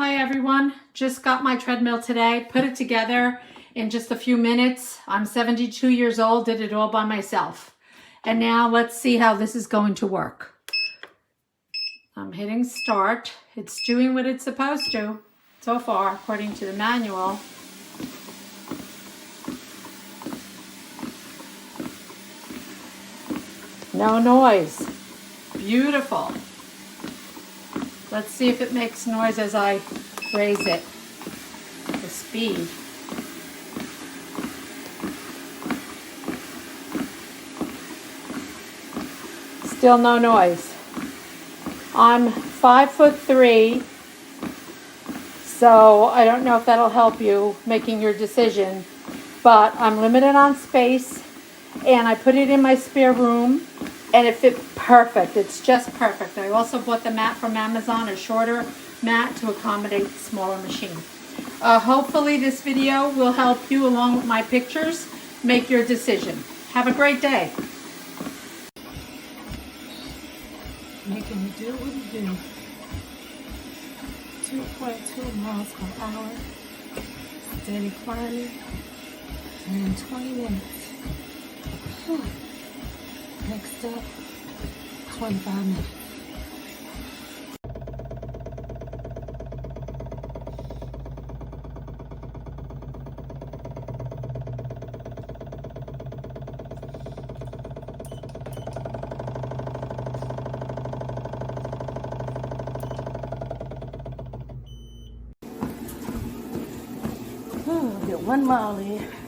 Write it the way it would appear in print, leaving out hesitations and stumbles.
Hi everyone, just got my treadmill today, put it together in just a few minutes. I'm 72 years old, did it all by myself. And now let's see how this is going to work. I'm hitting start. It's doing what it's supposed to so far, according to the manual. No noise. Beautiful. Let's see if it makes noise as I raise it, the speed. Still no noise. I'm 5'3", so I don't know if that'll help you making your decision, but I'm limited on space, and I put it in my spare room, and it fit perfect. It's just perfect. I also bought the mat from Amazon, a shorter mat to accommodate the smaller machine. Hopefully this video will help you, along with my pictures, make your decision. Have a great day. Making it do what it do. 2.2 miles per hour. Steady climbing. And in 20 minutes. Whew. Next up, 25 minutes. Get 1 mile in.